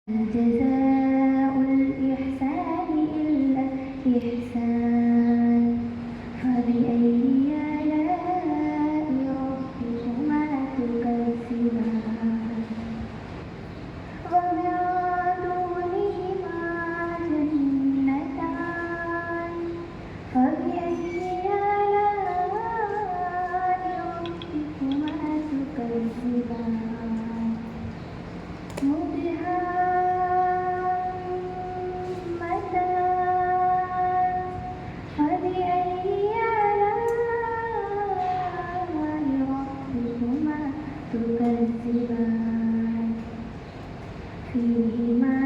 جزاء الإحسان إلا الإحسان فبأي آلاء ربكما تكذبان ومن دونهما جنتان فبأي آلاء ربكما تكذبان فبأي آلاء ربكما تكذبان فيهما